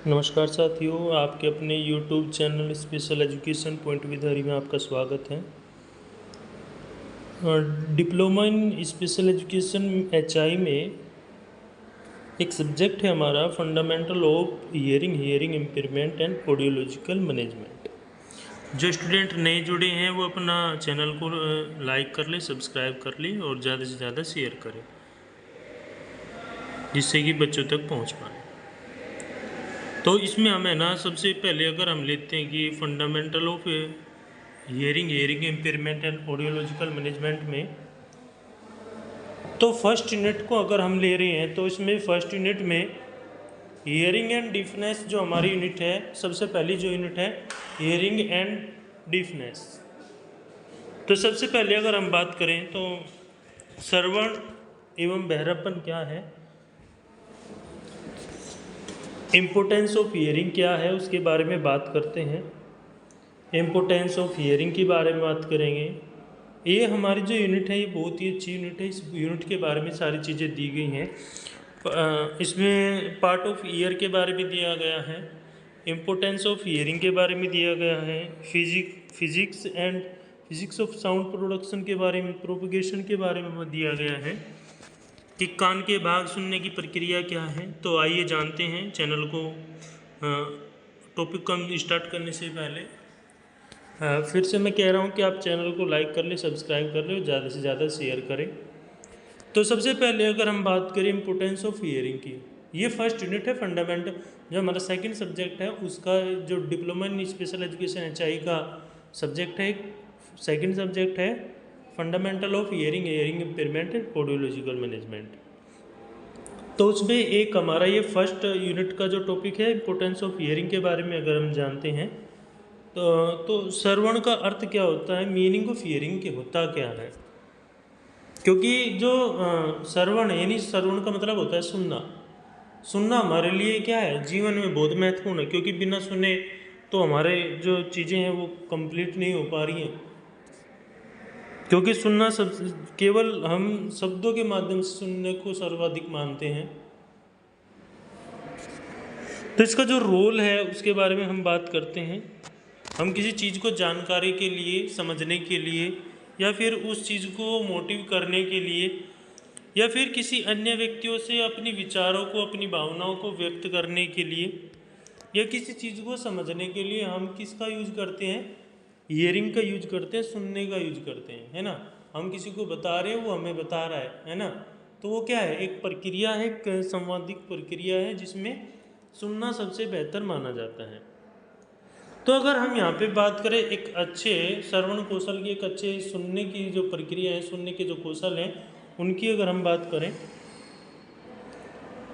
नमस्कार साथियों, आपके अपने YouTube channel special education point with Hari में आपका स्वागत है। Diploma in special education HI में एक सब्जेक्ट है हमारा fundamental of hearing impairment and audiological management. जो स्टूडेंट नए जुड़े हैं वो अपना चैनल को लाइक कर ले, सब्सक्राइब कर ले और ज़्यादा से ज़्यादा शेयर करें, जिससे कि बच्चों तक पहुँच पाए। तो इसमें हमें ना सबसे पहले अगर हम लेते हैं कि fundamental of hearing impairment and audiological management में, तो फर्स्ट यूनिट को अगर हम ले रहे हैं तो इसमें फर्स्ट यूनिट में हियरिंग एंड डीफनेस जो हमारी यूनिट है, सबसे पहली जो यूनिट है हियरिंग एंड डीफनेस। तो सबसे पहले अगर हम बात करें तो श्रवण एवं बहरापन क्या है, इम्पोर्टेंस ऑफ हियरिंग क्या है, उसके बारे में बात करते हैं। इम्पोर्टेंस ऑफ हियरिंग के बारे में बात करेंगे। ये हमारी जो यूनिट है ये बहुत ही अच्छी यूनिट है। इस यूनिट के बारे में सारी चीज़ें दी गई हैं। इसमें पार्ट ऑफ ईयर के बारे में दिया गया है, इम्पोर्टेंस ऑफ हियरिंग के बारे में दिया गया है, फिजिक्स ऑफ साउंड प्रोडक्शन के बारे में, प्रोपगेशन के बारे में दिया गया है कि कान के भाग सुनने की प्रक्रिया क्या है। तो आइए जानते हैं। चैनल को टॉपिक को स्टार्ट करने से पहले फिर से मैं कह रहा हूँ कि आप चैनल को लाइक कर ले, सब्सक्राइब कर ले और ज़्यादा से ज़्यादा शेयर करें। तो सबसे पहले अगर हम बात करें इम्पोर्टेंस ऑफ हियरिंग की, ये फर्स्ट यूनिट है फंडामेंटल, जो हमारा सेकंड सब्जेक्ट है उसका, जो diploma in special education HI का सब्जेक्ट है, सेकंड सब्जेक्ट है fundamental of hearing impairment and audiological management. तो उसमें एक हमारा ये फर्स्ट यूनिट का जो टॉपिक है इम्पोर्टेंस ऑफ हियरिंग के बारे में अगर हम जानते हैं तो श्रवण का अर्थ क्या होता है, मीनिंग ऑफ हियरिंग के होता क्या है। क्योंकि जो श्रवण है, यानी श्रवण का मतलब होता है सुनना। सुनना हमारे लिए क्या है, जीवन में बहुत महत्वपूर्ण है, क्योंकि बिना सुने तो हमारे जो चीज़ें हैं वो कंप्लीट नहीं हो पा रही हैं। क्योंकि सुनना सब केवल हम शब्दों के माध्यम से सुनने को सर्वाधिक मानते हैं। तो इसका जो रोल है उसके बारे में हम बात करते हैं। हम किसी चीज़ को जानकारी के लिए, समझने के लिए, या फिर उस चीज़ को मोटिव करने के लिए, या फिर किसी अन्य व्यक्तियों से अपनी विचारों को, अपनी भावनाओं को व्यक्त करने के लिए, या किसी चीज़ को समझने के लिए हम किसका यूज करते हैं, हियरिंग का यूज करते हैं, सुनने का यूज करते हैं, है ना। हम किसी को बता रहे हैं, वो हमें बता रहा है ना। तो वो क्या है, एक प्रक्रिया है, एक संवादिक प्रक्रिया है जिसमें सुनना सबसे बेहतर माना जाता है। तो अगर हम यहाँ पे बात करें एक अच्छे श्रवण कौशल की, एक अच्छे सुनने की जो प्रक्रिया है, सुनने के जो कौशल हैं उनकी अगर हम बात करें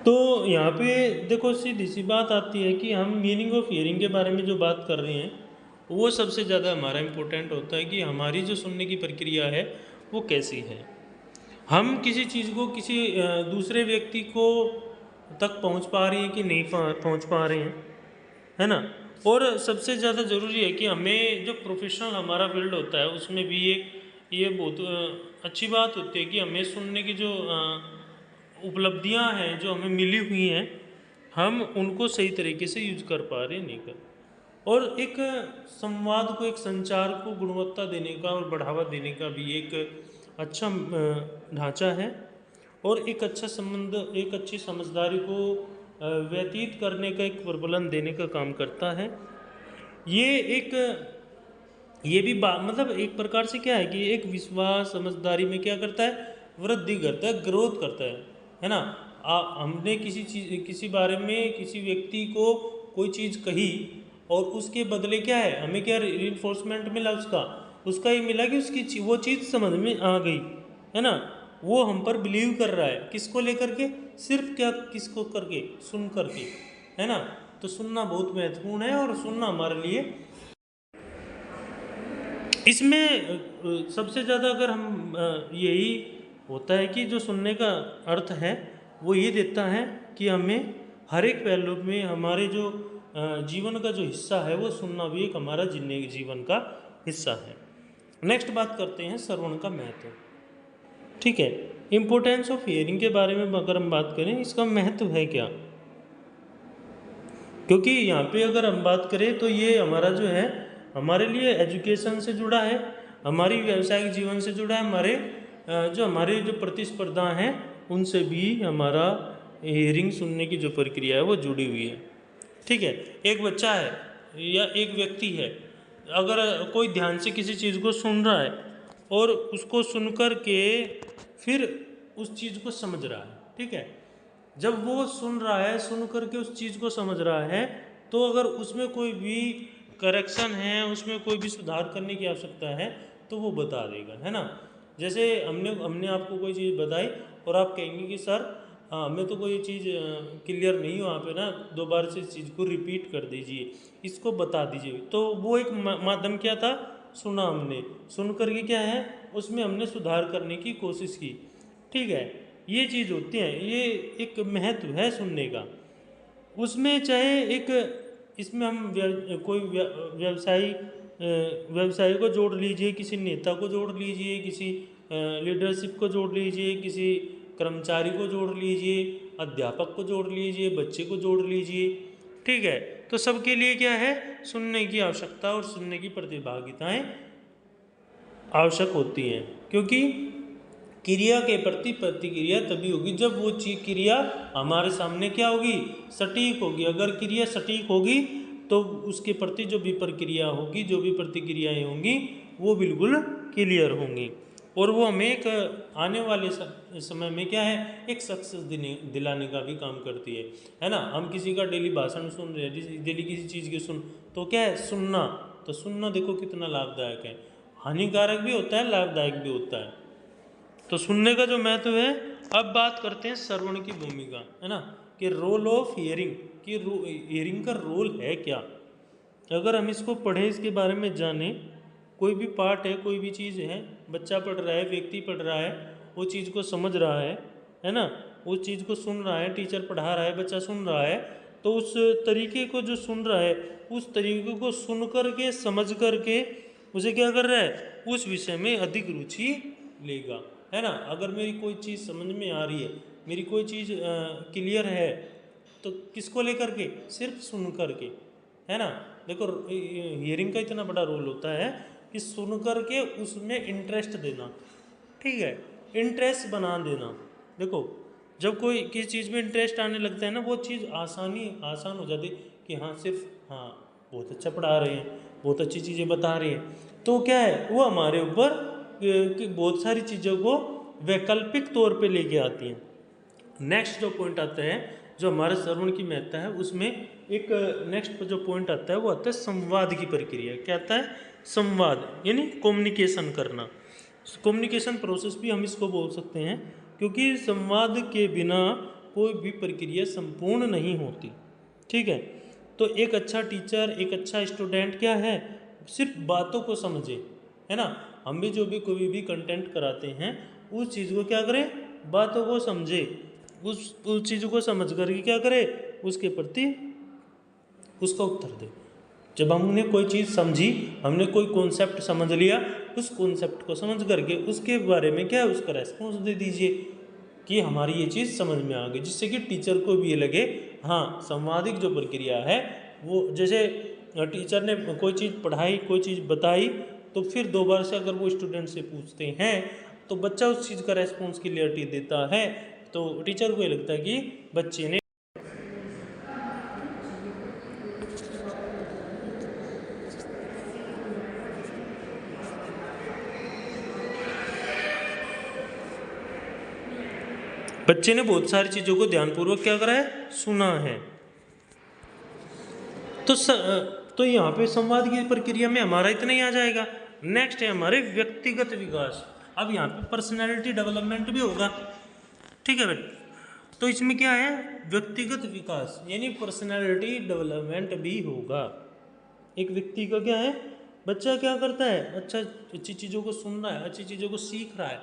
तो यहाँ पे देखो सीधी सी बात आती है कि हम मीनिंग ऑफ हियरिंग के बारे में जो बात कर रहे हैं वो सबसे ज़्यादा हमारा इम्पोर्टेंट होता है कि हमारी जो सुनने की प्रक्रिया है वो कैसी है। हम किसी चीज़ को किसी दूसरे व्यक्ति को तक पहुँच पा रही है कि नहीं पहुँच पा रहे हैं, है ना। और सबसे ज़्यादा ज़रूरी है कि हमें जो प्रोफेशनल हमारा फील्ड होता है उसमें भी एक ये बहुत अच्छी बात होती है कि हमें सुनने की जो उपलब्धियां हैं जो हमें मिली हुई हैं, हम उनको सही तरीके से यूज कर पा रहे हैं, नहीं कर। और एक संवाद को, एक संचार को गुणवत्ता देने का और बढ़ावा देने का भी एक अच्छा ढांचा है, और एक अच्छा संबंध, एक अच्छी समझदारी को व्यतीत करने का, एक प्रबलन देने का काम करता है। ये भी मतलब एक प्रकार से क्या है कि एक विश्वास, समझदारी में क्या करता है, वृद्धि करता है, ग्रोथ करता है ना। हमने किसी चीज़, किसी बारे में किसी व्यक्ति को कोई चीज़ कही और उसके बदले क्या है, हमें क्या रिइंफोर्समेंट मिला, उसका ये मिला कि उसकी वो चीज़ समझ में आ गई, है ना। वो हम पर बिलीव कर रहा है, किसको लेकर के, सिर्फ क्या, किसको करके, सुन करके, है ना। तो सुनना बहुत महत्वपूर्ण है, और सुनना हमारे लिए इसमें सबसे ज़्यादा अगर हम यही होता है कि जो सुनने का अर्थ है वो ये देता है कि हमें हर एक पहलू में हमारे जो जीवन का जो हिस्सा है वो सुनना भी एक हमारा जीवन का हिस्सा है। नेक्स्ट बात करते हैं श्रवण का महत्व। ठीक है, इम्पोर्टेंस ऑफ हियरिंग के बारे में अगर हम बात करें, इसका महत्व है क्या। क्योंकि यहाँ पे अगर हम बात करें तो ये हमारा जो है हमारे लिए एजुकेशन से जुड़ा है, हमारी व्यावसायिक जीवन से जुड़ा है, हमारे जो प्रतिस्पर्धा हैं उनसे भी हमारा हियरिंग सुनने की जो प्रक्रिया है वो जुड़ी हुई है। ठीक है, एक बच्चा है या एक व्यक्ति है, अगर कोई ध्यान से किसी चीज़ को सुन रहा है और उसको सुनकर के फिर उस चीज़ को समझ रहा है, ठीक है, जब वो सुन रहा है, सुन करके उस चीज़ को समझ रहा है, तो अगर उसमें कोई भी करेक्शन है, उसमें कोई भी सुधार करने की आवश्यकता है तो वो बता देगा, है ना। जैसे हमने आपको कोई चीज़ बताई और आप कहेंगे कि सर हमें तो कोई चीज़ क्लियर नहीं हुआ पे ना, दोबारा से इस चीज़ को रिपीट कर दीजिए, इसको बता दीजिए। तो वो एक माध्यम क्या था, सुना, हमने सुन करके क्या है उसमें हमने सुधार करने की कोशिश की। ठीक है, ये चीज़ होती है, ये एक महत्व है सुनने का। उसमें चाहे एक इसमें हम कोई व्यवसायी को जोड़ लीजिए, किसी नेता को जोड़ लीजिए, किसी लीडरशिप को जोड़ लीजिए, किसी कर्मचारी को जोड़ लीजिए, अध्यापक को जोड़ लीजिए, बच्चे को जोड़ लीजिए। ठीक है, तो सबके लिए क्या है, सुनने की आवश्यकता और सुनने की प्रतिभागिताएं आवश्यक होती हैं, क्योंकि क्रिया के प्रति प्रतिक्रिया तभी होगी जब वो क्रिया हमारे सामने क्या होगी, सटीक होगी। अगर क्रिया सटीक होगी तो उसके प्रति जो भी प्रक्रिया होगी, जो भी प्रतिक्रियाएं होंगी वो बिल्कुल क्लियर होंगी, और वो हमें एक आने वाले समय में क्या है, एक सक्सेस दिलाने का भी काम करती है ना। हम किसी का डेली भाषण सुन रहे हैं, डेली किसी चीज़ की तो क्या है, सुनना, तो सुनना देखो कितना लाभदायक है, हानिकारक भी होता है, लाभदायक भी होता है। तो सुनने का जो महत्व है। अब बात करते हैं श्रवण की भूमिका, है ना, कि रोल ऑफ हियरिंग, कि हियरिंग का रोल है क्या। अगर हम इसको पढ़ें, इसके बारे में जानें, कोई भी पार्ट है, कोई भी चीज़ है, बच्चा पढ़ रहा है, व्यक्ति पढ़ रहा है, वो चीज़ को समझ रहा है ना, उस चीज़ को सुन रहा है, टीचर पढ़ा रहा है, बच्चा सुन रहा है, तो उस तरीके को जो सुन रहा है, उस तरीके को सुन करके, समझ करके उसे क्या कर रहा है, उस विषय में अधिक रुचि लेगा, है ना। अगर मेरी कोई चीज़ समझ में आ रही है, मेरी कोई चीज़ क्लियर है, तो किसको लेकर के, सिर्फ सुन करके, है ना। देखो हियरिंग का इतना बड़ा रोल होता है कि सुन करके उसमें इंटरेस्ट देना, ठीक है, इंटरेस्ट बना देना। देखो जब कोई किसी चीज़ में इंटरेस्ट आने लगता है ना, वो चीज़ आसान हो जाती कि हाँ, सिर्फ हाँ बहुत अच्छा पढ़ा रहे हैं, बहुत अच्छी चीज़ें बता रहे हैं, तो क्या है, वो हमारे ऊपर कि बहुत सारी चीज़ों को वैकल्पिक तौर पे लेके आती हैं। नेक्स्ट जो पॉइंट आता है, जो हमारे श्रवण की महत्ता है, उसमें एक नेक्स्ट जो पॉइंट आता है वो आता है संवाद की प्रक्रिया। क्या आता है, संवाद, यानी कम्युनिकेशन करना। कम्युनिकेशन प्रोसेस भी हम इसको बोल सकते हैं, क्योंकि संवाद के बिना कोई भी प्रक्रिया संपूर्ण नहीं होती। ठीक है, तो एक अच्छा टीचर, एक अच्छा स्टूडेंट क्या है, सिर्फ बातों को समझे, है ना। हम भी जो भी कोई भी कंटेंट कराते हैं, उस चीज़ को क्या करें, बातों को समझे, उस चीज़ को समझ करके क्या करें, उसके प्रति उसका उत्तर दे। जब हमने कोई चीज़ समझी, हमने कोई कॉन्सेप्ट समझ लिया, उस कॉन्सेप्ट को समझ करके उसके बारे में क्या है, उसका रेस्पॉन्स दे दीजिए कि हमारी ये चीज़ समझ में आ गई, जिससे कि टीचर को भी ये लगे हाँ, संवादिक जो प्रक्रिया है वो, जैसे टीचर ने कोई चीज़ पढ़ाई, कोई चीज़ बताई, तो फिर दोबारा से अगर वो स्टूडेंट से पूछते हैं तो बच्चा उस चीज़ का रेस्पॉन्स क्लियरिटी देता है, तो टीचर को ये लगता है कि बच्चे ने बहुत सारी चीज़ों को ध्यानपूर्वक क्या करा है, सुना है। तो यहाँ पे संवाद की प्रक्रिया में हमारा इतना ही आ जाएगा। नेक्स्ट है हमारे व्यक्तिगत विकास। अब यहाँ पे पर्सनैलिटी डेवलपमेंट भी होगा, ठीक है बेटा। तो इसमें क्या है, व्यक्तिगत विकास यानी पर्सनैलिटी डेवलपमेंट भी होगा। एक व्यक्ति का क्या है, बच्चा क्या करता है, अच्छी चीज़ों को सुन रहा है, अच्छी चीज़ों को सीख रहा है,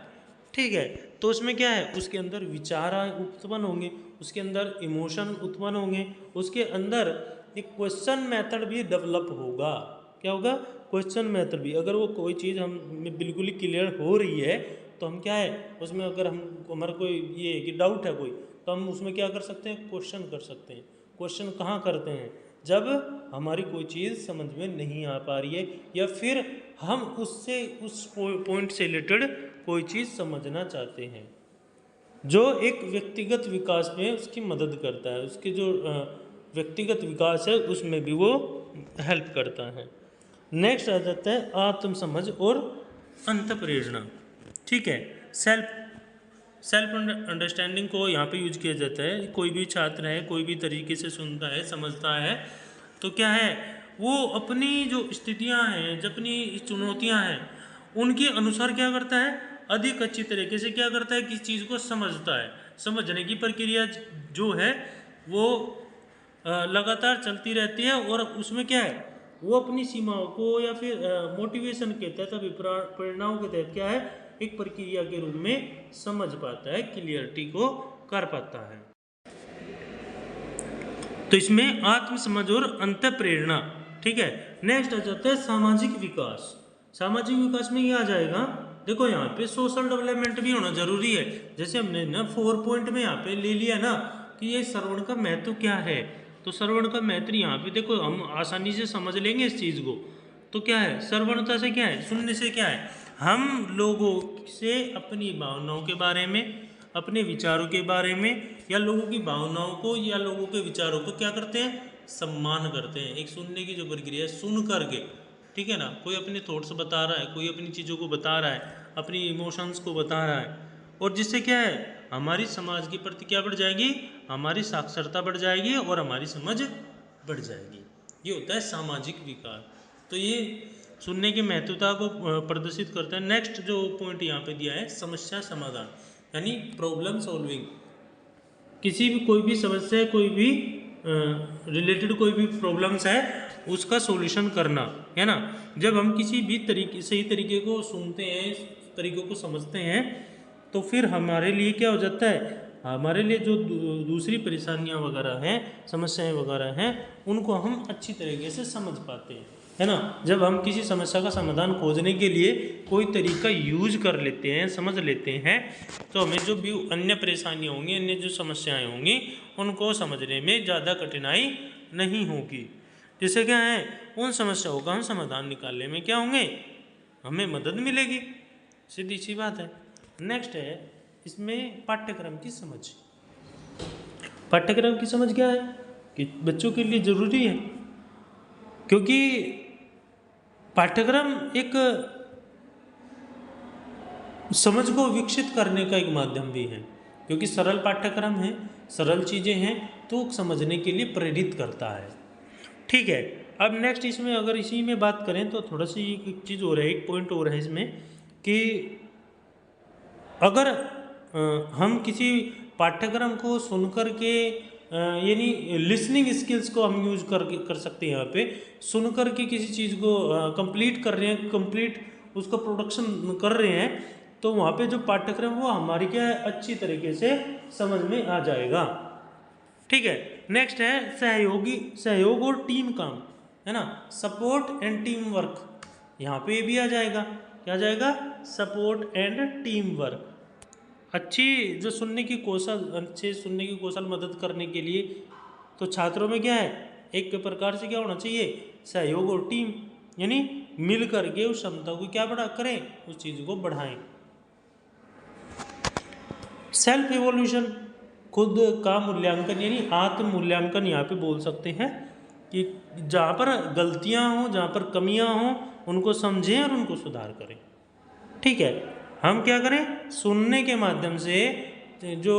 ठीक है, तो उसमें क्या है, उसके अंदर विचार उत्पन्न होंगे, उसके अंदर इमोशन उत्पन्न होंगे, उसके अंदर एक क्वेश्चन मेथड भी डेवलप होगा। क्या होगा, क्वेश्चन मेथड भी। अगर वो कोई चीज़ हम बिल्कुल ही क्लियर हो रही है तो हम क्या है, उसमें अगर हम हमारा कोई ये कि डाउट है कोई, तो हम उसमें क्या कर सकते हैं, क्वेश्चन कर सकते हैं। क्वेश्चन कहाँ करते हैं, जब हमारी कोई चीज़ समझ में नहीं आ पा रही है या फिर हम उससे उस पॉइंट से रिलेटेड कोई चीज़ समझना चाहते हैं, जो एक व्यक्तिगत विकास में उसकी मदद करता है, उसके जो व्यक्तिगत विकास है उसमें भी वो हेल्प करता है। नेक्स्ट आ जाता है आत्म समझ और अंतःप्रेरणा। ठीक है, सेल्फ अंडरस्टैंडिंग को यहाँ पे यूज किया जाता है। कोई भी छात्र है, कोई भी तरीके से सुनता है, समझता है, तो क्या है, वो अपनी जो स्थितियाँ हैं, जो अपनी चुनौतियाँ हैं, उनके अनुसार क्या करता है, अधिक अच्छी तरीके से क्या करता है, किस चीज़ को समझता है। समझने की प्रक्रिया जो है वो लगातार चलती रहती है और उसमें क्या है, वो अपनी सीमाओं को या फिर मोटिवेशन के तहत, अभिप्रेरणाओं के तहत क्या है, एक प्रक्रिया के रूप में समझ पाता है, क्लियरिटी को कर पाता है। तो इसमें आत्म समझ और अंतःप्रेरणा। ठीक है, नेक्स्ट आ जाता है सामाजिक विकास। सामाजिक विकास में ये आ जाएगा, देखो यहाँ पे सोशल डेवलपमेंट भी होना जरूरी है। जैसे हमने ना 4 पॉइंट में यहाँ पे ले लिया ना कि ये श्रवण का महत्व क्या है, तो श्रवण का महत्व यहाँ पे देखो हम आसानी से समझ लेंगे इस चीज़ को। तो क्या है, श्रवणता से क्या है, सुनने से क्या है, हम लोगों से अपनी भावनाओं के बारे में, अपने विचारों के बारे में, या लोगों की भावनाओं को या लोगों के विचारों को क्या करते हैं, सम्मान करते हैं। एक सुनने की जो प्रक्रिया है, सुन करके, ठीक है ना, कोई अपने थॉट्स बता रहा है, कोई अपनी चीज़ों को बता रहा है, अपनी इमोशंस को बता रहा है, और जिससे क्या है, हमारी समाज के प्रति क्या बढ़ जाएगी, हमारी साक्षरता बढ़ जाएगी और हमारी समझ बढ़ जाएगी। ये होता है सामाजिक विकास। तो ये सुनने की महत्वता को प्रदर्शित करता है। नेक्स्ट जो पॉइंट यहाँ पे दिया है, समस्या समाधान, यानी प्रॉब्लम सॉल्विंग। किसी भी कोई भी समस्या, कोई भी रिलेटेड कोई भी प्रॉब्लम्स है, उसका सॉल्यूशन करना, है ना। जब हम किसी भी तरीके, सही तरीके को सुनते हैं, तरीकों को समझते हैं, तो फिर हमारे लिए क्या हो जाता है, हमारे लिए जो दूसरी परेशानियां वगैरह हैं, समस्याएं वगैरह हैं, उनको हम अच्छी तरीके से समझ पाते हैं, है ना। जब हम किसी समस्या का समाधान खोजने के लिए कोई तरीका यूज कर लेते हैं, समझ लेते हैं, तो हमें जो भी अन्य परेशानियां होंगी, अन्य जो समस्याएं होंगी, उनको समझने में ज़्यादा कठिनाई नहीं होगी। जिससे क्या है, उन समस्याओं का हम समाधान निकालने में क्या होंगे, हमें मदद मिलेगी। सीधी सी बात है। नेक्स्ट है इसमें पाठ्यक्रम की समझ। पाठ्यक्रम की समझ क्या है कि बच्चों के लिए ज़रूरी है, क्योंकि पाठ्यक्रम एक समझ को विकसित करने का एक माध्यम भी है, क्योंकि सरल पाठ्यक्रम है, सरल चीज़ें हैं, तो समझने के लिए प्रेरित करता है। ठीक है, अब नेक्स्ट इसमें अगर इसी में बात करें तो थोड़ा सी एक चीज़ हो रहा है, एक पॉइंट हो रहा है इसमें कि अगर हम किसी पाठ्यक्रम को सुनकर के, यानी लिसनिंग स्किल्स को हम यूज कर सकते हैं। यहाँ पे सुन कर के किसी चीज़ को कंप्लीट कर रहे हैं, कंप्लीट उसका प्रोडक्शन कर रहे हैं, तो वहाँ पे जो पाठ्यक्रम वो हमारी क्या है, अच्छी तरीके से समझ में आ जाएगा। ठीक है, नेक्स्ट है सहयोग और टीम काम, है ना, सपोर्ट एंड टीम वर्क। यहाँ पे भी आ जाएगा, क्या आ जाएगा, सपोर्ट एंड टीम वर्क। अच्छी जो सुनने की कौशल, अच्छे सुनने की कौशल मदद करने के लिए तो छात्रों में क्या है, एक प्रकार से क्या होना चाहिए, सहयोग और टीम, यानी मिल करके उस क्षमता को क्या बढ़ा करें, उस चीज़ को बढ़ाएं। सेल्फ इवोल्यूशन, खुद का मूल्यांकन, यानी आत्म मूल्यांकन यहाँ पे बोल सकते हैं कि जहाँ पर गलतियाँ हों, जहाँ पर कमियाँ हों, उनको समझें और उनको सुधार करें। ठीक है, हम क्या करें, सुनने के माध्यम से जो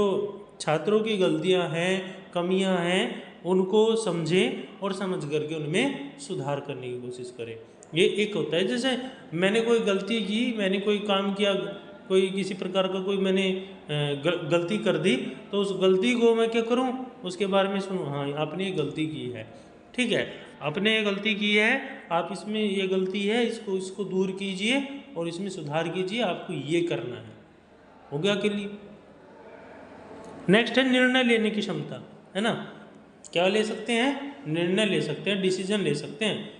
छात्रों की गलतियां हैं, कमियां हैं, उनको समझें और समझ करके उनमें सुधार करने की कोशिश करें। ये एक होता है, जैसे मैंने कोई गलती की, मैंने कोई काम किया, कोई किसी प्रकार का कोई मैंने गलती कर दी, तो उस गलती को मैं क्या करूं, उसके बारे में सुनूं, हाँ आपने ये गलती की है, ठीक है, आपने ये गलती की है, आप इसमें ये गलती है, इसको दूर कीजिए और इसमें सुधार कीजिए, आपको ये करना है, हो गया के लिए। नेक्स्ट है निर्णय लेने की क्षमता, है ना, क्या ले सकते हैं, निर्णय ले सकते हैं, डिसीजन ले सकते हैं।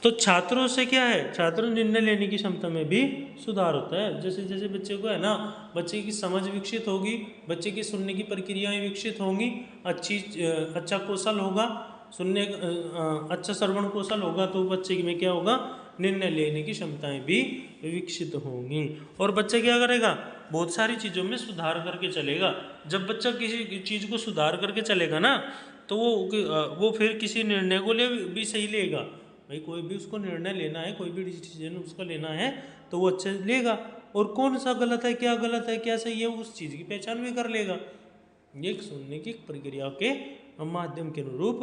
तो छात्रों से क्या है, छात्रों निर्णय लेने की क्षमता में भी सुधार होता है। जैसे जैसे बच्चे को है ना, बच्चे की समझ विकसित होगी, बच्चे की सुनने की प्रक्रियाएं विकसित होंगी, अच्छा कौशल होगा, सुनने अच्छा श्रवण कौशल होगा तो बच्चे में क्या होगा, निर्णय लेने की क्षमताएं भी विकसित होंगी। और बच्चा क्या करेगा, बहुत सारी चीज़ों में सुधार करके चलेगा। जब बच्चा किसी चीज़ को सुधार करके चलेगा ना, तो वो फिर किसी निर्णय को ले भी सही लेगा। भाई कोई भी उसको निर्णय लेना है, कोई भी डिसीजन उसका लेना है तो वो अच्छे से लेगा, और कौन सा गलत है क्या सही है उस चीज़ की पहचान भी कर लेगा। ये सुनने की प्रक्रिया के माध्यम के अनुरूप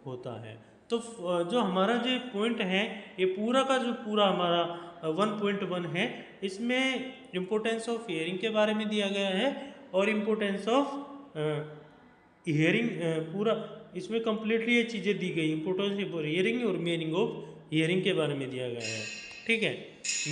होता है। तो जो हमारा जो पॉइंट है, ये पूरा का जो पूरा हमारा 1.1 है, इसमें इम्पोर्टेंस ऑफ हियरिंग के बारे में दिया गया है, और इम्पोर्टेंस ऑफ हियरिंग पूरा इसमें कंप्लीटली ये चीज़ें दी गई, इम्पोर्टेंस ऑफ हियरिंग और मीनिंग ऑफ हियरिंग के बारे में दिया गया है। ठीक है,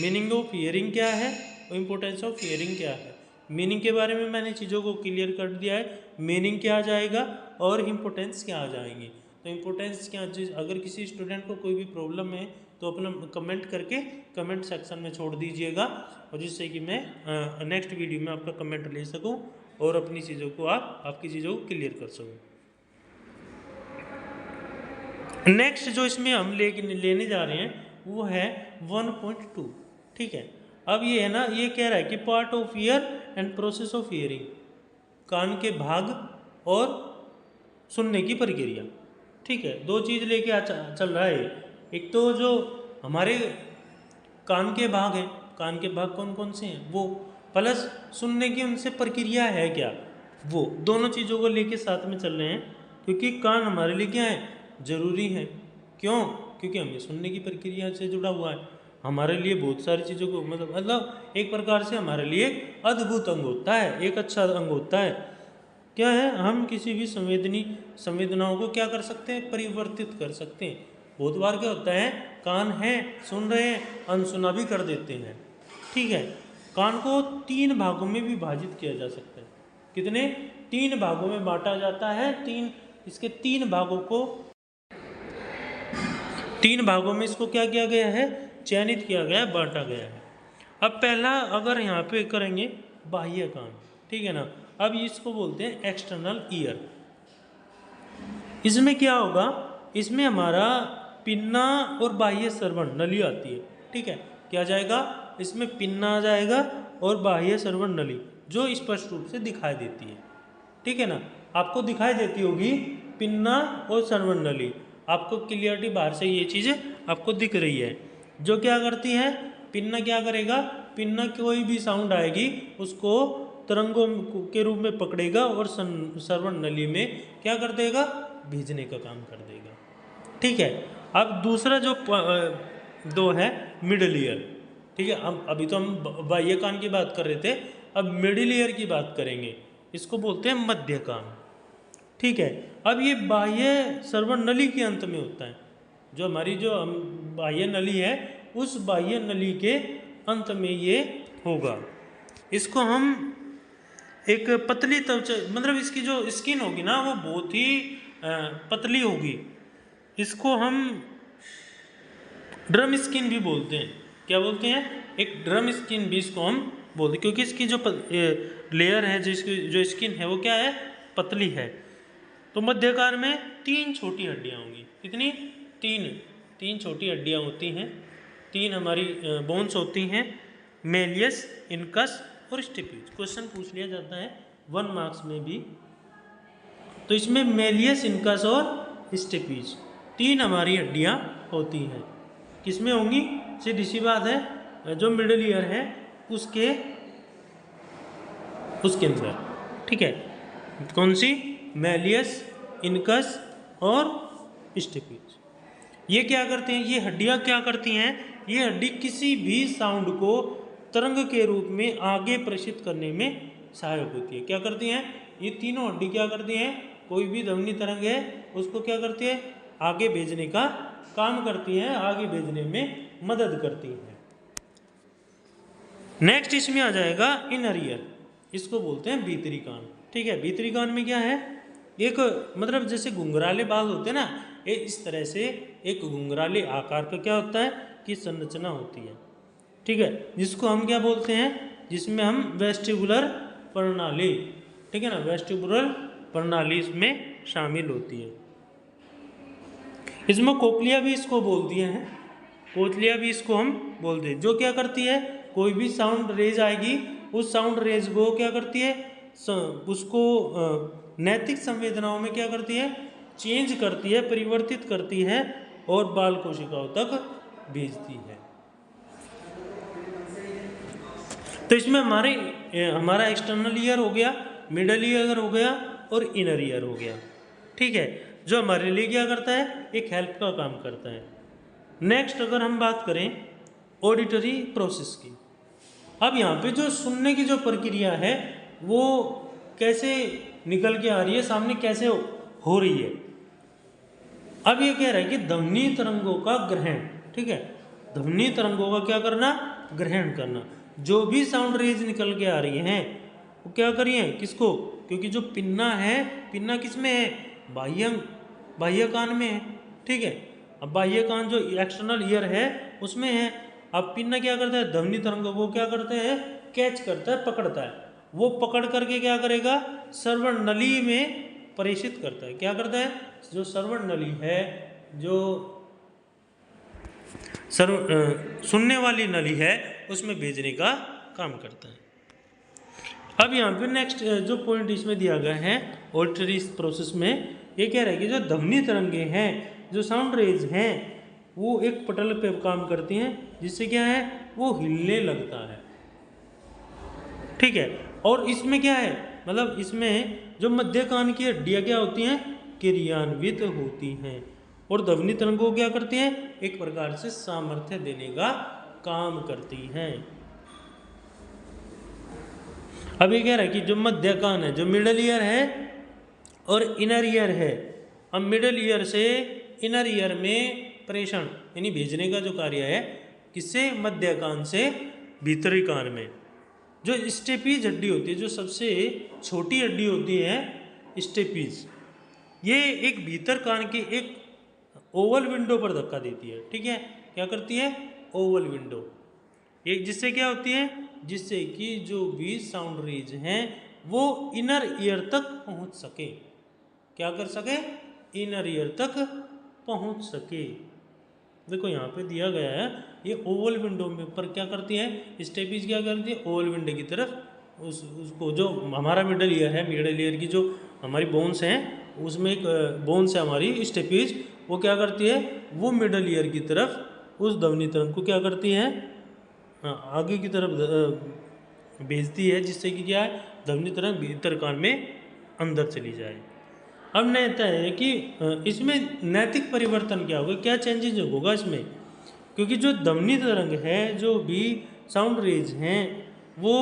मीनिंग ऑफ हियरिंग क्या है और इम्पोर्टेंस ऑफ हियरिंग क्या है। मीनिंग के बारे में मैंने चीज़ों को क्लियर कर दिया है, मीनिंग क्या आ जाएगा और इम्पोर्टेंस क्या आ जाएंगी। तो इम्पोर्टेंस क्या, अगर किसी स्टूडेंट को कोई भी प्रॉब्लम है तो अपना कमेंट करके कमेंट सेक्शन में छोड़ दीजिएगा, और जिससे कि मैं नेक्स्ट वीडियो में आपका कमेंट ले सकूं और अपनी चीज़ों को आपकी चीज़ों को क्लियर कर सकूं। नेक्स्ट जो इसमें हम लेने जा रहे हैं वो है 1.2। ठीक है, अब ये है ना, ये कह रहा है कि part of ear and process of hearing, कान के भाग और सुनने की प्रक्रिया। ठीक है, दो चीज़ लेके चल रहा है। एक तो जो हमारे कान के भाग हैं, कान के भाग कौन कौन से हैं वो, प्लस सुनने की उनसे प्रक्रिया है क्या, वो दोनों चीज़ों को लेके साथ में चल रहे हैं। क्योंकि कान हमारे लिए क्या है, ज़रूरी है। क्यों, क्योंकि हमें सुनने की प्रक्रिया से जुड़ा हुआ है। हमारे लिए बहुत सारी चीज़ों को मतलब एक प्रकार से हमारे लिए अद्भुत अंग होता है, एक अच्छा अंग होता है। क्या है, हम किसी भी संवेदनाओं को क्या कर सकते हैं, परिवर्तित कर सकते हैं। बहुत बार क्या होता है, कान है, सुन रहे हैं, अनसुना भी कर देते हैं। ठीक है, कान को 3 भागों में विभाजित किया जा सकता है। कितने, 3 भागों में बांटा जाता है। इसके 3 भागों को 3 भागों में इसको क्या किया गया है, चयनित किया गया है, बांटा गया है। अब पहला अगर यहाँ पे करेंगे बाह्य कान, ठीक है ना, अब इसको बोलते हैं एक्सटर्नल ईयर। इसमें क्या होगा, इसमें हमारा पिन्ना और बाह्य श्रवण नली आती है। ठीक है, क्या जाएगा, इसमें पिन्ना आ जाएगा और बाह्य श्रवण नली जो स्पष्ट रूप से दिखाई देती है। ठीक है ना, आपको दिखाई देती होगी पिन्ना और श्रवण नली, आपको क्लियरिटी बाहर से ये चीज़ आपको दिख रही है। जो क्या करती है, पिन्ना क्या करेगा, पिन्ना कोई भी साउंड आएगी उसको तरंगों के रूप में पकड़ेगा और श्रवण नली में क्या कर देगा, भेजने का काम कर देगा। ठीक है, अब दूसरा जो 2 है मिडल ईयर। ठीक है, अभी तो हम बाह्य कान की बात कर रहे थे, अब मिडिल ईयर की बात करेंगे, इसको बोलते हैं मध्य कान। ठीक है, अब ये बाह्य श्रवण नली के अंत में होता है। जो हमारी जो बाह्य नली है, उस बाह्य नली के अंत में ये होगा। इसको हम एक पतली त्वचा, मतलब इसकी जो स्किन होगी ना वो बहुत ही पतली होगी। इसको हम ड्रम स्किन भी बोलते हैं। क्या बोलते हैं, एक ड्रम स्किन भी इसको हम बोलते हैं, क्योंकि इसकी जो लेयर है, जिसकी जो स्किन है वो क्या है, पतली है। तो मध्य कान में 3 छोटी हड्डियाँ होंगी। कितनी, 3 छोटी हड्डियाँ होती हैं। 3 हमारी बोन्स होती हैं, मेलियस, इनकस और स्टेपीज। क्वेश्चन पूछ लिया जाता है 1 मार्क्स में भी। तो इसमें मेलियस, इनकस और स्टेपीज 3 हमारी हड्डियाँ होती हैं। किसमें होंगी, सीधी सी बात है, जो मिडिल ईयर है उसके अंदर। ठीक है, कौन सी, मेलियस, इनकस और स्टेपीज। ये क्या करते हैं, ये हड्डियाँ क्या करती हैं, ये हड्डी किसी भी साउंड को तरंग के रूप में आगे प्रेषित करने में सहायक होती है। क्या करती हैं, ये तीनों हड्डी क्या करती हैं, कोई भी ध्वनि तरंग है उसको क्या करती है, आगे भेजने का काम करती हैं, आगे भेजने में मदद करती हैं। नेक्स्ट इसमें आ जाएगा इनर ईयर, इसको बोलते हैं भीतरी कान। ठीक है, भीतरी कान में क्या है, एक मतलब जैसे घुंघराले बाल होते हैं ना, ये इस तरह से एक घुंघराले आकार का क्या होता है कि संरचना होती है। ठीक है, जिसको हम क्या बोलते हैं, जिसमें हम वेस्टिबुलर प्रणाली, ठीक है ना, वेस्टिबुलर प्रणाली इसमें शामिल होती है। इसमें कोक्लिया भी इसको बोल दिए हैं, कोक्लिया भी इसको हम बोलते हैं, जो क्या करती है, कोई भी साउंड रेज आएगी उस साउंड रेज को क्या करती है, उसको नैतिक संवेदनाओं में क्या करती है, चेंज करती है, परिवर्तित करती है और बाल कोशिकाओं तक भेजती है। तो इसमें हमारा एक्सटर्नल ईयर हो गया, मिडल ईयर हो गया और इनर ईयर हो गया। ठीक है, जो हमारे लिए क्या करता है, एक हेल्प का काम करता है। नेक्स्ट अगर हम बात करें ऑडिटरी प्रोसेस की, अब यहाँ पे जो सुनने की जो प्रक्रिया है वो कैसे निकल के आ रही है, सामने कैसे हो रही है। अब ये कह रहा है कि ध्वनि तरंगों का ग्रहण, ठीक है, ध्वनि तरंगों का क्या करना, ग्रहण करना। जो भी साउंड रेज निकल के आ रही हैं वो क्या करिए, किसको, क्योंकि जो पिन्ना है, पिन्ना किस में है, बाह्य कान में है। ठीक है, अब बाह्य कान जो एक्सटर्नल ईयर है उसमें है। अब पिन्ना क्या करता है, ध्वनि तरंगों को क्या करते हैं, कैच करता है, पकड़ता है। वो पकड़ करके क्या करेगा, श्रवण नली में प्रेषित करता है। क्या करता है, जो श्रवण नली है, जो सुनने वाली नली है, उसमें भेजने का काम करता है। अब यहाँ पे नेक्स्ट जो पॉइंट इसमें दिया गया है ऑडिटरी प्रोसेस में, ये कह रहा है कि जो ध्वनि तरंगे हैं, जो साउंड रेज हैं, वो एक पटल पे काम करती हैं, जिससे क्या है, वो हिलने लगता है। ठीक है, और इसमें क्या है, मतलब इसमें जो मध्य कान की हड्डियाँ क्या होती हैं, क्रियान्वित होती हैं और ध्वनि तरंगों क्या करती हैं, एक प्रकार से सामर्थ्य देने का काम करती हैं। अब ये कह रहा है कि जो मध्य कान है, जो मिडल ईयर है और इनर ईयर है, अब मिडल ईयर से इनर ईयर में प्रेषण यानी भेजने का जो कार्य है, किससे, मध्य कान से भीतरी कान में। जो स्टेपीज हड्डी होती है, जो सबसे छोटी हड्डी होती है स्टेपीज, ये एक भीतर कान के एक ओवल विंडो पर धक्का देती है। ठीक है, क्या करती है, ओवल विंडो, एक जिससे क्या होती है, जिससे कि जो भी साउंड रेज हैं वो इनर ईयर तक पहुंच सके। क्या कर सके, इनर ईयर तक पहुंच सके। देखो यहाँ पे दिया गया है, ये ओवल विंडो में पर क्या करती है, स्टेपीज क्या करती है, ओवल विंडो की तरफ उसको, जो हमारा मिडल ईयर है, मिडल ईयर की जो हमारी बोन्स हैं, उसमें एक बोन्स है हमारी स्टेपीज, वो क्या करती है, वो मिडल ईयर की तरफ उस ध्वनि तरंग को क्या करती है, आगे की तरफ भेजती है, जिससे कि क्या है, ध्वनि तरंग भीतर कान में अंदर चली जाए। अब कहता है कि इसमें नैतिक परिवर्तन क्या होगा, क्या चेंजेज होगा इसमें, क्योंकि जो ध्वनि तरंग है, जो भी साउंड रेज हैं, वो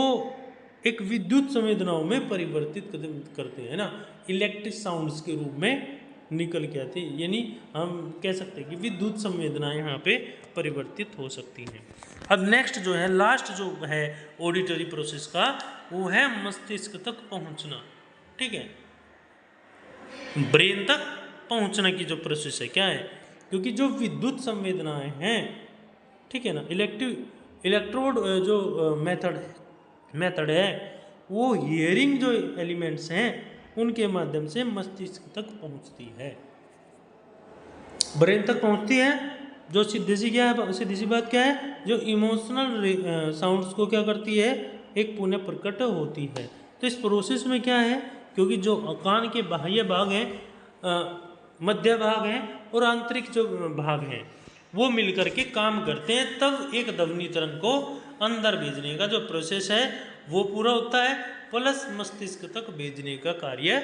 एक विद्युत संवेदनाओं में परिवर्तित करते हैं ना, इलेक्ट्रिक साउंड्स के रूप में निकल के आते हैं। यानी हम कह सकते हैं कि विद्युत संवेदनाएं यहाँ पे परिवर्तित हो सकती हैं। अब नेक्स्ट जो है, लास्ट जो है ऑडिटरी प्रोसेस का, वो है मस्तिष्क तक पहुँचना। ठीक है, ब्रेन तक पहुंचने की जो प्रोसेस है, क्या है, क्योंकि जो विद्युत संवेदनाएं हैं, ठीक है ना, इलेक्ट्रोड जो मेथड है, वो हियरिंग जो एलिमेंट्स हैं उनके माध्यम से मस्तिष्क तक पहुंचती है, ब्रेन तक पहुंचती है। जो सीधी सी बात क्या है, जो इमोशनल साउंड्स को क्या करती है, एक पुनः प्रकट होती है। तो इस प्रोसेस में क्या है, क्योंकि जो कान के बाह्य भाग हैं, मध्य भाग हैं और आंतरिक जो भाग हैं, वो मिलकर के काम करते हैं, तब एक ध्वनि तरंग को अंदर भेजने का जो प्रोसेस है वो पूरा होता है, प्लस मस्तिष्क तक भेजने का कार्य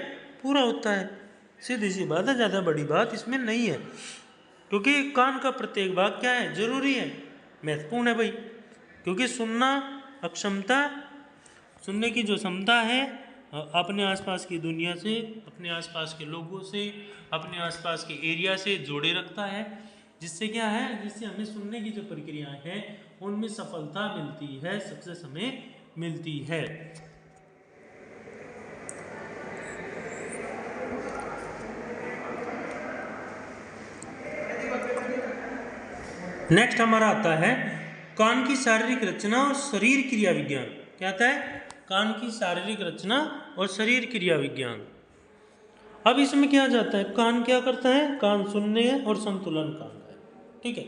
पूरा होता है। सीधी सी बात है, ज़्यादा बड़ी बात इसमें नहीं है, क्योंकि कान का प्रत्येक भाग क्या है, जरूरी है, महत्वपूर्ण है भाई। क्योंकि सुनना अक्षमता, सुनने की जो क्षमता है, अपने आसपास की दुनिया से, अपने आसपास के लोगों से, अपने आसपास के एरिया से जोड़े रखता है, जिससे क्या है, जिससे हमें सुनने की जो प्रक्रियाएं हैं उनमें सफलता मिलती है, सक्सेस हमें मिलती है। नेक्स्ट हमारा आता है कान की शारीरिक रचना और शरीर क्रिया विज्ञान। क्या आता है, कान की शारीरिक रचना और शरीर क्रिया विज्ञान। अब इसमें क्या जाता है, कान क्या करता है, कान सुनने और संतुलन करता है, ठीक है।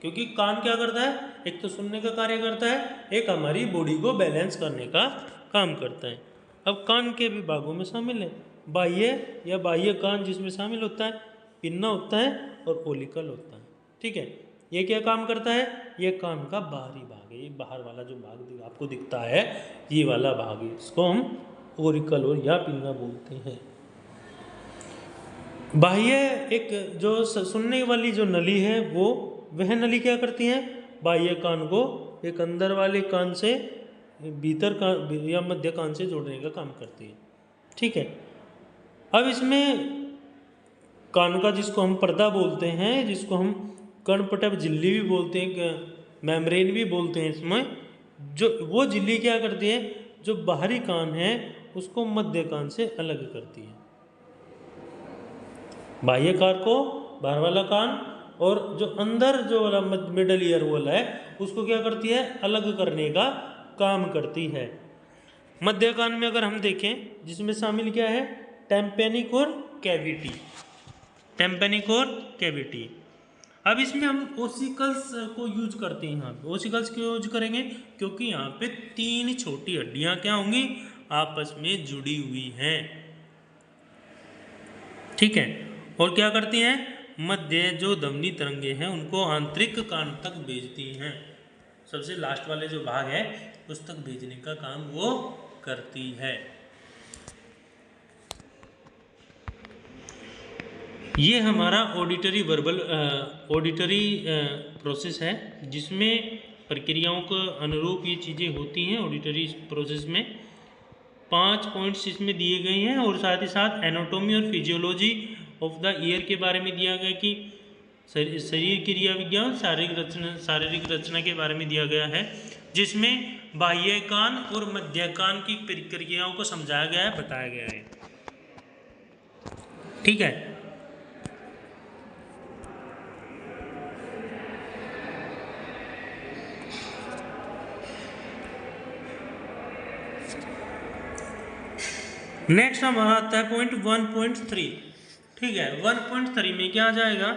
क्योंकि कान क्या करता है, एक तो सुनने का कार्य करता है, एक हमारी बॉडी को बैलेंस करने का काम करता है। अब कान के विभागों में शामिल है बाह्य या बाह्य कान, जिसमें शामिल होता है पिन्ना होता है और ओलिकल होता है, ठीक है। ये क्या काम करता है, ये कान का बाहरी भाग है, ये बाहर वाला जो भाग आपको दिखता है, ये वाला भाग है, इसको हम ओरिकल और या पिन्ना बोलते हैं। बाह्य एक जो सुनने वाली जो नली है वो, वह नली क्या करती है, बाह्य कान को एक अंदर वाले कान से भीतर कान या मध्य कान से जोड़ने का काम करती है, ठीक है। अब इसमें कान का, जिसको हम पर्दा बोलते हैं, जिसको हम कर्णपटल झिल्ली भी बोलते हैं, मेम्ब्रेन भी बोलते हैं, इसमें जो वो झिल्ली क्या करती है, जो बाहरी कान है उसको मध्य कान से अलग करती है। बाह्य कान को बाहर वाला कान, और जो अंदर जो वाला मिडल ईयर वाला है उसको क्या करती है, अलग करने का काम करती है। मध्य कान में अगर हम देखें, जिसमें शामिल क्या है, टेम्पेनिक और कैविटी, टेम्पेनिक और कैविटी। अब इसमें हम ओसिकल्स को यूज करते हैं। यहाँ पे ओसिकल्स क्यों यूज करेंगे, क्योंकि यहाँ पे 3 छोटी हड्डियां क्या होंगी, आपस में जुड़ी हुई हैं, ठीक है। और क्या करती हैं, मध्य जो ध्वनि तरंगे हैं उनको आंतरिक कान तक भेजती हैं, सबसे लास्ट वाले जो भाग है उस तक भेजने का काम वो करती है। ये हमारा ऑडिटरी वर्बल ऑडिटरी प्रोसेस है, जिसमें प्रक्रियाओं के अनुरूप ये चीज़ें होती हैं। ऑडिटरी प्रोसेस में 5 पॉइंट्स इसमें दिए गए हैं, और साथ ही साथ एनाटॉमी और फिजियोलॉजी ऑफ द ईयर के बारे में दिया गया कि शरीर क्रिया विज्ञान, शारीरिक रचना के बारे में दिया गया है, जिसमें बाह्य कान और मध्य कान की प्रक्रियाओं को समझाया गया है, बताया गया है, ठीक है। नेक्स्ट हमारा आता है पॉइंट 1.3, ठीक है। 1.3 में क्या आ जाएगा,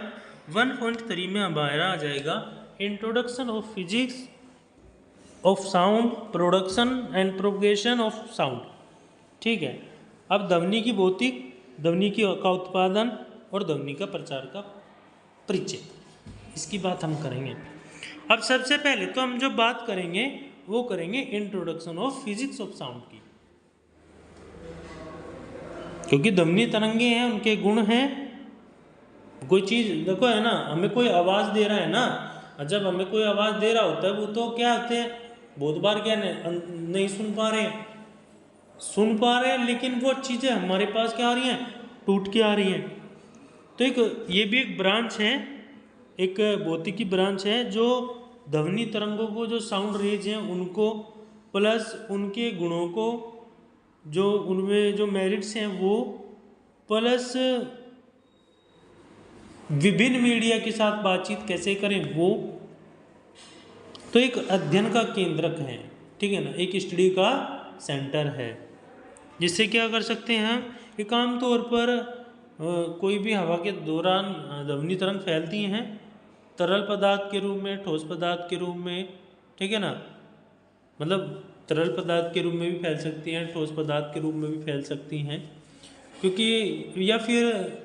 1.3 में हमारा आ जाएगा introduction of physics of sound, production and propagation of sound, ठीक है। अब ध्वनि की भौतिक, ध्वनि का उत्पादन और ध्वनि का प्रचार का परिचय, इसकी बात हम करेंगे। अब सबसे पहले तो हम जो बात करेंगे वो करेंगे introduction of physics of sound की, क्योंकि ध्वनि तरंगे हैं, उनके गुण हैं। कोई चीज़ देखो है ना, हमें कोई आवाज़ दे रहा है ना, जब हमें कोई आवाज़ दे रहा होता है वो तो क्या होते हैं, बहुत बार क्या नहीं सुन पा रहे हैं, सुन पा रहे हैं, लेकिन वो चीज़ें हमारे पास क्या आ रही हैं, टूट के आ रही हैं। तो एक ये भी एक ब्रांच है, एक भौतिकी ब्रांच है, जो ध्वनि तरंगों को, जो साउंड रेज हैं उनको, प्लस उनके गुणों को, जो उनमें जो मेरिट्स हैं वो, प्लस विभिन्न मीडिया के साथ बातचीत कैसे करें वो, तो एक अध्ययन का केंद्रक है, ठीक है ना, एक स्टडी का सेंटर है, जिससे क्या कर सकते हैं हम, एक आमतौर पर कोई भी हवा के दौरान ध्वनि तरंग फैलती हैं, तरल पदार्थ के रूप में, ठोस पदार्थ के रूप में, ठीक है ना, मतलब तरल पदार्थ के रूप में भी फैल सकती हैं, ठोस पदार्थ के रूप में भी फैल सकती हैं, क्योंकि या फिर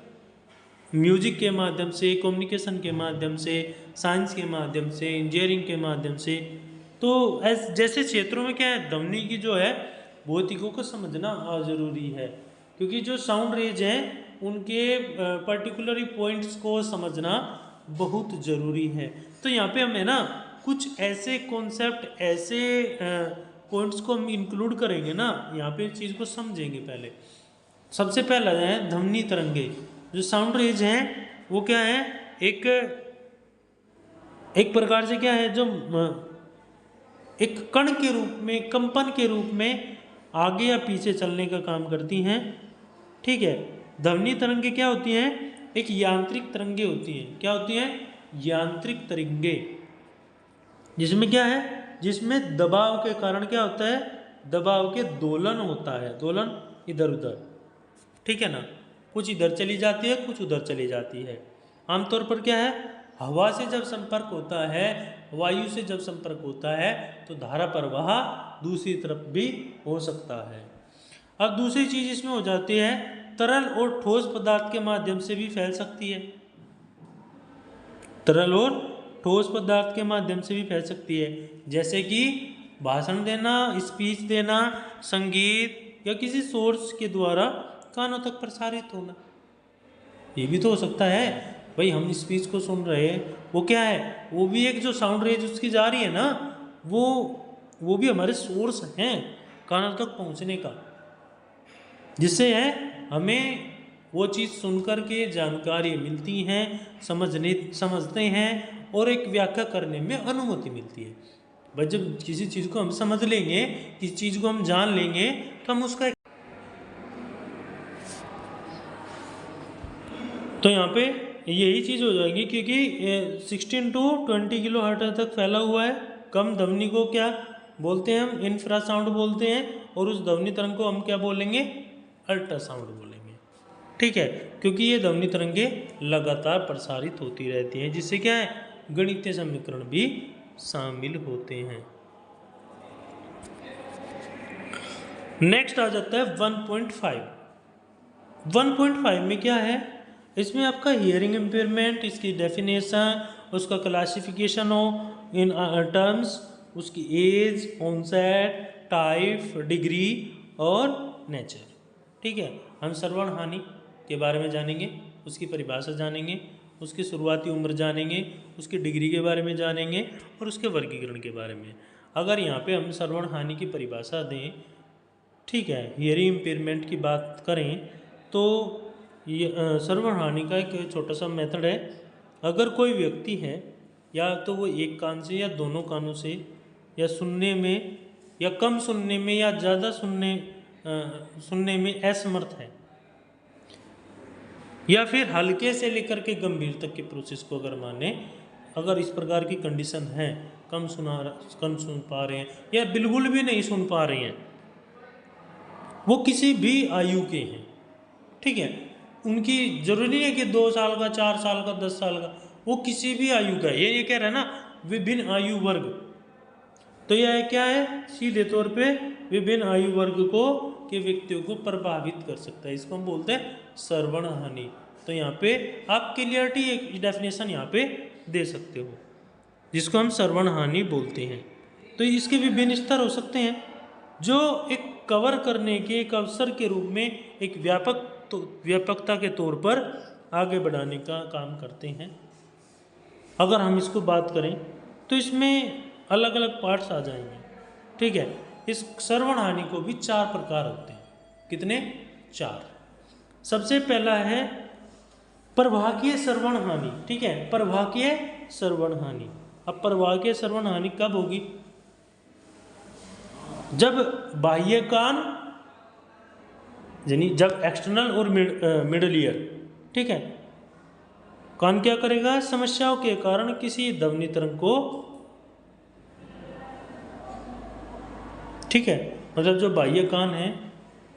म्यूजिक के माध्यम से, कम्युनिकेशन के माध्यम से, साइंस के माध्यम से, इंजीनियरिंग के माध्यम से। तो जैसे क्षेत्रों में क्या है, ध्वनि की जो है भौतिकों को समझना ज़रूरी है, क्योंकि जो साउंड रेज हैं उनके पर्टिकुलर पॉइंट्स को समझना बहुत ज़रूरी है। तो यहाँ पे हमें ना कुछ ऐसे कॉन्सेप्ट, ऐसे पॉइंट्स को हम इंक्लूड करेंगे ना, यहाँ पे इस चीज़ को समझेंगे। पहले सबसे पहला है ध्वनि तरंगे, जो साउंड रेज हैं वो क्या है, एक प्रकार से क्या है, जो एक कण के रूप में, कंपन के रूप में आगे या पीछे चलने का काम करती हैं, ठीक है। ध्वनि तरंगे क्या होती हैं, एक यांत्रिक तरंगे होती हैं। क्या होती हैं, यांत्रिक तरंगे, जिसमें क्या है, जिसमें दबाव के कारण क्या होता है, दबाव के दोलन होता है, दोलन इधर उधर, ठीक है ना। कुछ इधर चली जाती है, कुछ उधर चली जाती है। आमतौर पर क्या है, हवा से जब संपर्क होता है, वायु से जब संपर्क होता है तो धारा प्रवाह दूसरी तरफ भी हो सकता है। अब दूसरी चीज इसमें हो जाती है, तरल और ठोस पदार्थ के माध्यम से भी फैल सकती है। तरल और ठोस पदार्थ के माध्यम से भी फैल सकती है, जैसे कि भाषण देना, स्पीच देना, संगीत या किसी सोर्स के द्वारा कानों तक प्रसारित होना। ये भी तो हो सकता है भाई, हम स्पीच को सुन रहे हैं, वो क्या है, वो भी एक जो साउंड रेज उसकी जा रही है ना, वो भी हमारे सोर्स हैं कानों तक पहुंचने का, जिससे है हमें वो चीज़ सुनकर के जानकारी मिलती हैं, समझते हैं और एक व्याख्या करने में अनुमति मिलती है। बस जब किसी चीज़ को हम समझ लेंगे, किसी चीज़ को हम जान लेंगे, तो हम उसका तो यहाँ पे यही चीज़ हो जाएगी, क्योंकि 16 to 20 किलो हर्ट्ज तक फैला हुआ है। कम ध्वनि को क्या बोलते हैं, हम इंफ्रासाउंड बोलते हैं, और उस ध्वनि तरंग को हम क्या बोलेंगे, अल्ट्रासाउंड बोलेंगे। ठीक है, क्योंकि ये ध्वनि तरंगें लगातार प्रसारित होती रहती हैं, जिससे क्या है, गणितीय समीकरण भी शामिल होते हैं। नेक्स्ट आ जाता है 1.5। 1.5 में क्या है, इसमें आपका हियरिंग इम्पेयरमेंट, इसकी डेफिनेशन, उसका क्लासिफिकेशन हो इन टर्म्स, उसकी एज, ऑनसेट, टाइप, डिग्री और नेचर। ठीक है, हम श्रवण हानि के बारे में जानेंगे, उसकी परिभाषा जानेंगे, उसकी शुरुआती उम्र जानेंगे, उसकी डिग्री के बारे में जानेंगे और उसके वर्गीकरण के बारे में। अगर यहाँ पे हम श्रवण हानि की परिभाषा दें, ठीक है, हियरिंग इम्पेयरमेंट की बात करें, तो ये श्रवण हानि का एक छोटा सा मेथड है। अगर कोई व्यक्ति है, या तो वो एक कान से या दोनों कानों से, या सुनने में या कम सुनने में या ज़्यादा सुनने में असमर्थ है, या फिर हल्के से लेकर के गंभीर तक के प्रोसेस को अगर माने, अगर इस प्रकार की कंडीशन है, कम सुन पा रहे हैं या बिल्कुल भी नहीं सुन पा रहे हैं, वो किसी भी आयु के हैं, ठीक है, उनकी जरूरी नहीं है कि 2 साल का, 4 साल का, 10 साल का, वो किसी भी आयु का, ये कह रहा है ना, विभिन्न आयु वर्ग। तो यह क्या है, सीधे तौर पे विभिन्न आयु वर्ग को के व्यक्तियों को प्रभावित कर सकता है, इसको हम बोलते हैं श्रवण हानि। तो यहाँ पे आप क्लियरिटी एक डेफिनेशन यहाँ पे दे सकते हो, जिसको हम श्रवण हानि बोलते हैं। तो इसके विभिन्न स्तर हो सकते हैं, जो एक कवर करने के एक अवसर के रूप में एक व्यापकता के तौर पर आगे बढ़ाने का काम करते हैं। अगर हम इसको बात करें तो इसमें अलग अलग पार्ट्स आ जाएंगे। ठीक है, इस श्रवण हानि को भी 4 प्रकार होते हैं। कितने? 4। सबसे पहला है प्रवाहकीय श्रवण हानि। ठीक है, प्रवाहकीय श्रवण हानि। अब प्रवाहकीय श्रवण हानि कब होगी? जब बाह्य कान, यानी जब एक्सटर्नल और मिडल ईयर, ठीक है, कान क्या करेगा, समस्याओं के कारण किसी ध्वनि तरंग को, ठीक है, मतलब जो बाह्य कान है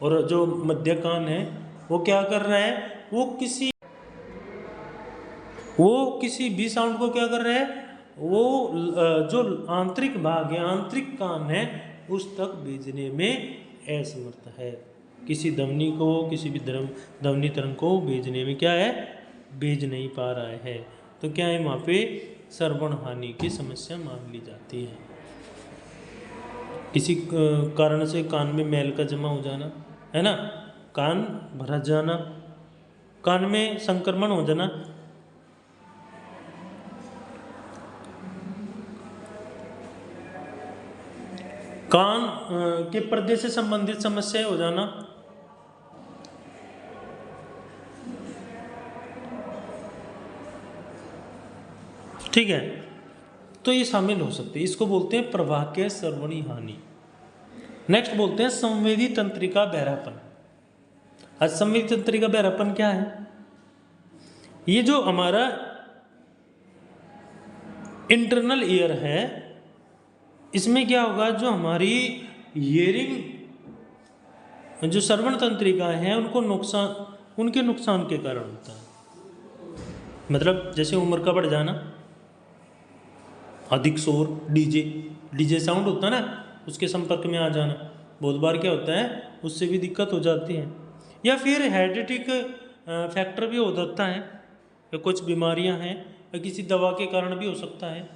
और जो मध्य कान है, वो क्या कर रहा है, वो किसी भी साउंड को क्या कर रहा है, वो जो आंतरिक भाग है, आंतरिक कान है, उस तक भेजने में असमर्थ है। किसी ध्वनि को, किसी भी ध्वनि तरंग को भेजने में क्या है, भेज नहीं पा रहा है। तो क्या है, वहाँ पे श्रवण हानि की समस्या मान ली जाती है। किसी कारण से कान में मैल का जमा हो जाना, है ना, कान भर जाना, कान में संक्रमण हो जाना, कान के पर्दे से संबंधित समस्याएं हो जाना, ठीक है, तो ये शामिल हो सकते हैं। इसको बोलते हैं प्रवाहकीय श्रवणी हानि। नेक्स्ट बोलते हैं संवेदी तंत्रिका बहरापन। आज संवेदी तंत्रिका बहरापन क्या है? ये जो हमारा इंटरनल ईयर है, इसमें क्या होगा, जो हमारी हियरिंग, जो श्रवण तंत्रिका है, उनको नुकसान, उनके नुकसान के कारण होता है। मतलब जैसे उम्र का बढ़ जाना, अधिक शोर, डीजे साउंड होता है ना, उसके संपर्क में आ जाना, बहुत बार क्या होता है उससे भी दिक्कत हो जाती है। या फिर हेरिडिटिक फैक्टर भी हो सकता है, या कुछ बीमारियां हैं या किसी दवा के कारण भी हो सकता है,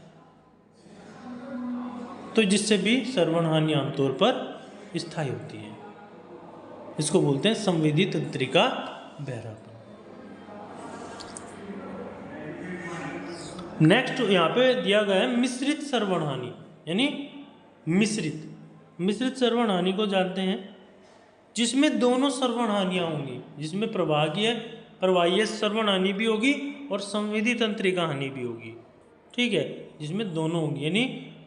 तो जिससे भी श्रवण हानि आमतौर पर स्थायी होती है। इसको बोलते हैं संवेदी तंत्रिका बहरापन। नेक्स्ट यहाँ पे दिया गया है मिश्रित श्रवण हानि, यानी मिश्रित श्रवण हानि को जानते हैं, जिसमें दोनों श्रवण हानियाँ होंगी, जिसमें प्रवाहीय श्रवण हानि भी होगी और संवेदी तंत्रिका हानि भी होगी। ठीक है, जिसमें दोनों होंगी, यानी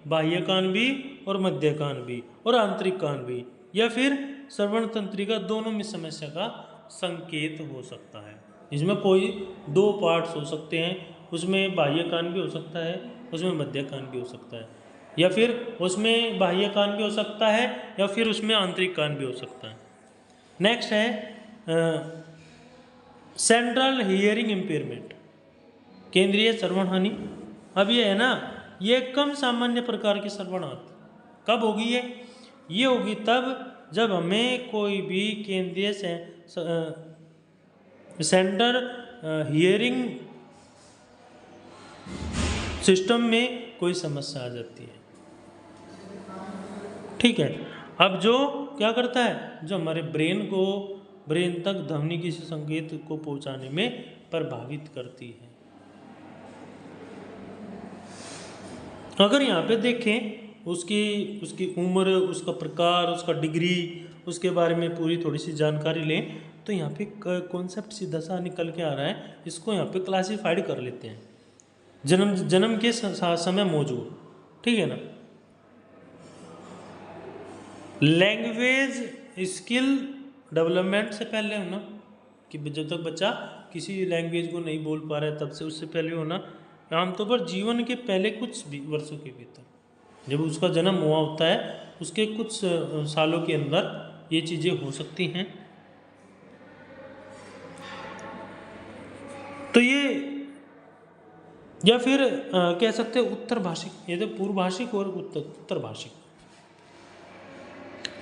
बाह्य कान भी और मध्य कान भी और आंतरिक कान भी, या फिर श्रवण तंत्रिका, दोनों में समस्या का संकेत हो सकता है। इसमें कोई दो पार्ट्स हो सकते हैं, उसमें बाह्य कान भी हो सकता है, उसमें मध्य कान भी हो सकता है, या फिर उसमें बाह्य कान भी हो सकता है, या फिर उसमें आंतरिक कान भी हो सकता है। नेक्स्ट है सेंट्रल हियरिंग इम्पेयरमेंट, केंद्रीय श्रवण हानि। अब ये है ना, ये कम सामान्य प्रकार की श्रवण हानि कब होगी? ये होगी तब जब हमें कोई भी केंद्रीय सेंटर हियरिंग सिस्टम में कोई समस्या आ जाती है। ठीक है, अब जो क्या करता है, जो हमारे ब्रेन तक ध्वनि किसी संकेत को पहुंचाने में प्रभावित करती है। अगर यहाँ पे देखें उसकी उम्र, उसका प्रकार, उसका डिग्री, उसके बारे में पूरी थोड़ी सी जानकारी लें, तो यहाँ पे कॉन्सेप्ट सीधा सा निकल के आ रहा है। इसको यहाँ पे क्लासिफाइड कर लेते हैं, जन्म के समय मौजूद। ठीक है ना, लैंग्वेज स्किल डेवलपमेंट से पहले होना, कि जब तक बच्चा किसी लैंग्वेज को नहीं बोल पा रहा है तब से उससे पहले होना, आमतौर पर जीवन के पहले कुछ वर्षों के भीतर, जब उसका जन्म हुआ होता है उसके कुछ सालों के अंदर ये चीज़ें हो सकती हैं। तो ये, या फिर कह सकते हैं उत्तर भाषिक, ये तो पूर्व भाषिक और उत्तर भाषिक,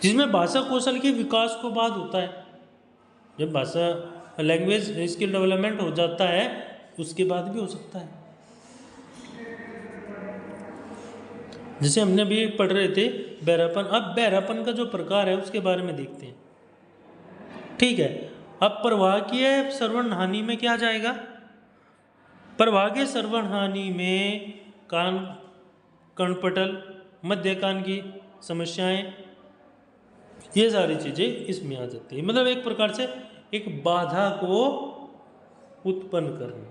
जिसमें भाषा कौशल के विकास को बाद होता है। जब भाषा लैंग्वेज स्किल डेवलपमेंट हो जाता है उसके बाद भी हो सकता है। जैसे हमने अभी पढ़ रहे थे बहरापन, अब बहरापन का जो प्रकार है उसके बारे में देखते हैं। ठीक है, अब प्रवाहकीय श्रवण हानि में क्या जाएगा? प्रवाहकीय श्रवण हानि में कान, कर्णपटल, मध्य कान की समस्याएं, ये सारी चीजें इसमें आ जाती है। मतलब एक प्रकार से एक बाधा को उत्पन्न करना।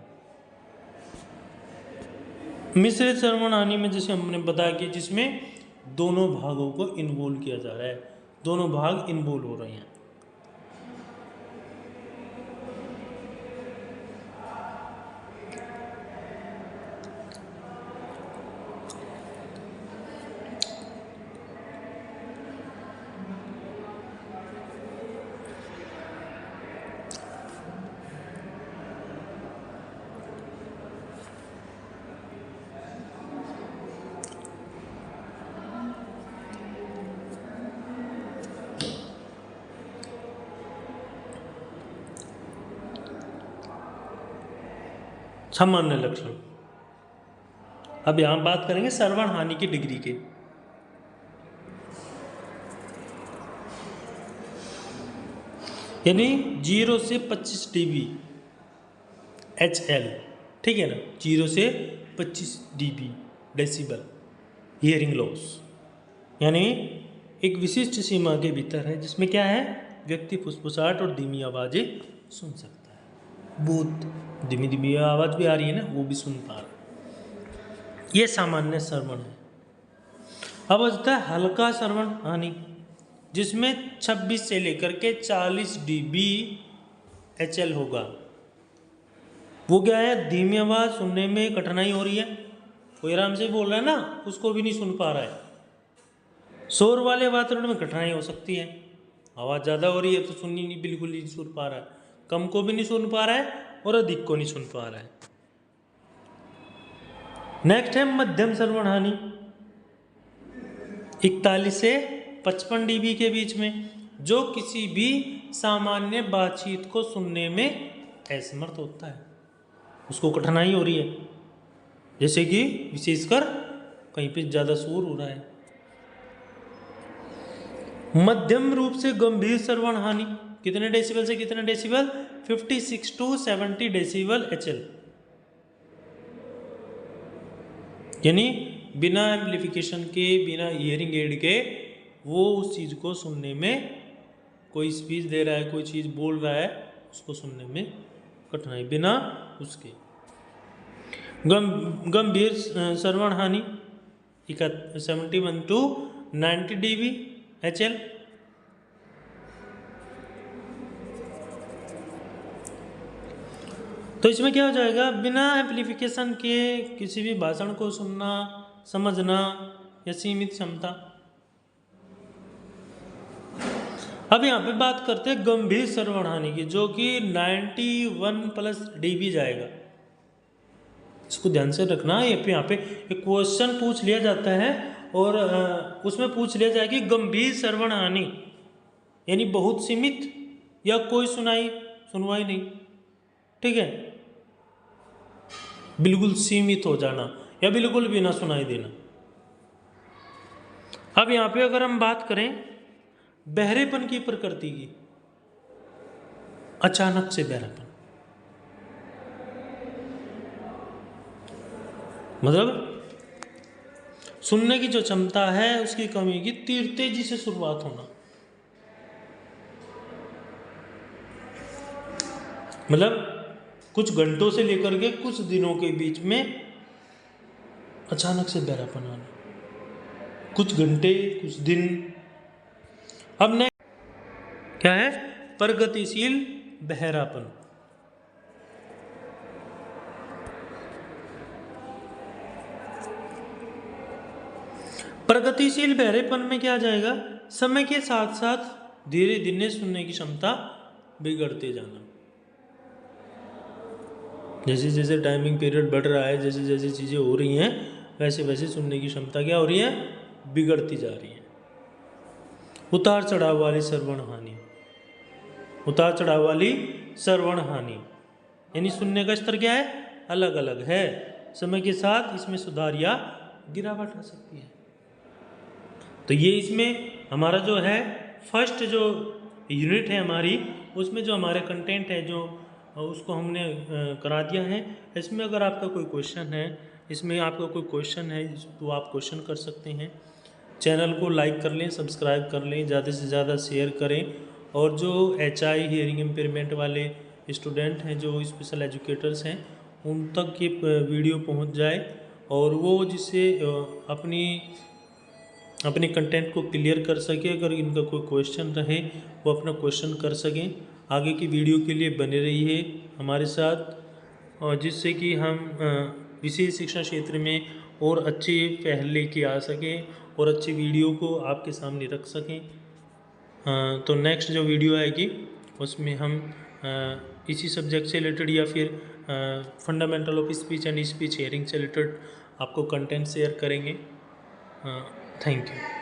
मिश्रित श्रवण हानि में जैसे हमने बताया कि जिसमें दोनों भागों को इन्वॉल्व किया जा रहा है, दोनों भाग इन्वॉल्व हो रहे हैं। सामान्य लक्षण। अब यहां बात करेंगे श्रवण हानि की डिग्री के। यानी 0 से 25 dB HL, ठीक है ना, 0 से 25 dB डेसिबल हियरिंग लॉस, यानी एक विशिष्ट सीमा के भीतर है, जिसमें क्या है, व्यक्ति फुसफुसाहट और धीमी आवाजें सुन सकता है। बहुत धीमी धीमी आवाज भी आ रही है ना, वो भी सुन पा रहा है। ये सामान्य श्रवण है। अब आता है हल्का श्रवण हानि, जिसमें 26 से लेकर के 40 dB HL होगा। वो क्या है, धीमी आवाज सुनने में कठिनाई हो रही है, कोई आराम से बोल रहा है ना, उसको भी नहीं सुन पा रहा है। शोर वाले वातावरण में कठिनाई हो सकती है, आवाज़ ज़्यादा हो रही है तो सुननी नहीं, बिल्कुल नहीं सुन पा रहा है। कम को भी नहीं सुन पा रहा है और अधिक को नहीं सुन पा रहा है। नेक्स्ट है मध्यम श्रवण हानि, 41 से 55 dB के बीच में, जो किसी भी सामान्य बातचीत को सुनने में असमर्थ होता है, उसको कठिनाई हो रही है, जैसे कि विशेषकर कहीं पे ज़्यादा शोर हो रहा है। मध्यम रूप से गंभीर श्रवण हानि, कितने डेसिबल से कितने डेसिबल, 56 to 70 डेसिबल HL, यानी बिना एम्प्लीफिकेशन के, बिना हियरिंग एड के वो उस चीज़ को सुनने में, कोई स्पीच दे रहा है, कोई चीज़ बोल रहा है, उसको सुनने में कठिनाई, बिना उसके। गंभीर श्रवण हानि 71 to 90 dB HL। तो इसमें क्या हो जाएगा, बिना एम्प्लीफिकेशन के किसी भी भाषण को सुनना, समझना या सीमित क्षमता। अब यहाँ पे बात करते हैं गंभीर श्रवण हानि की, जो कि 91+ dB जाएगा। इसको ध्यान से रखना, यहाँ पे एक क्वेश्चन पूछ लिया जाता है और उसमें पूछ लिया जाए कि गंभीर श्रवण हानि यानी बहुत सीमित या कोई सुनवाई नहीं, ठीक है, बिल्कुल सीमित हो जाना या बिल्कुल भी ना सुनाई देना। अब यहाँ पे अगर हम बात करें बहरेपन की प्रकृति की, अचानक से बहरापन, मतलब सुनने की जो क्षमता है उसकी कमी की तीव्र तेजी से शुरुआत होना, मतलब कुछ घंटों से लेकर के कुछ दिनों के बीच में अचानक से बहरापन आना, कुछ घंटे कुछ दिन। अब नेक्स्ट क्या है, प्रगतिशील बहरापन। प्रगतिशील बहरेपन में क्या आ जाएगा, समय के साथ साथ धीरे धीरे सुनने की क्षमता बिगड़ते जाना, जैसे जैसे टाइमिंग पीरियड बढ़ रहा है, जैसे जैसे चीज़ें हो रही हैं, वैसे वैसे सुनने की क्षमता क्या हो रही है, बिगड़ती जा रही है। उतार चढ़ाव वाली श्रवण हानि, उतार चढ़ाव वाली श्रवण हानि यानी सुनने का स्तर क्या है, अलग अलग है, समय के साथ इसमें सुधार या गिरावट आ सकती है। तो ये इसमें हमारा जो है फर्स्ट जो यूनिट है हमारी, उसमें जो हमारे कंटेंट है जो उसको हमने करा दिया है। इसमें अगर आपका कोई क्वेश्चन है, इसमें आपका कोई क्वेश्चन है तो आप क्वेश्चन कर सकते हैं। चैनल को लाइक कर लें, सब्सक्राइब कर लें, ज़्यादा से ज़्यादा शेयर करें, और जो HI हियरिंग इम्पेयरमेंट वाले स्टूडेंट हैं, जो स्पेशल एजुकेटर्स हैं, उन तक ये वीडियो पहुंच जाए और वो जिससे अपने कंटेंट को क्लियर कर सके। अगर इनका कोई क्वेश्चन रहे वो अपना क्वेश्चन कर सकें। आगे की वीडियो के लिए बने रहिए हमारे साथ, और जिससे कि हम विशेष शिक्षा क्षेत्र में और अच्छे पहल लेके आ सकें और अच्छी वीडियो को आपके सामने रख सकें। तो नेक्स्ट जो वीडियो आएगी उसमें हम इसी सब्जेक्ट से रिलेटेड या फिर fundamental of speech and speech hearing से रिलेटेड आपको कंटेंट शेयर करेंगे। Thank you.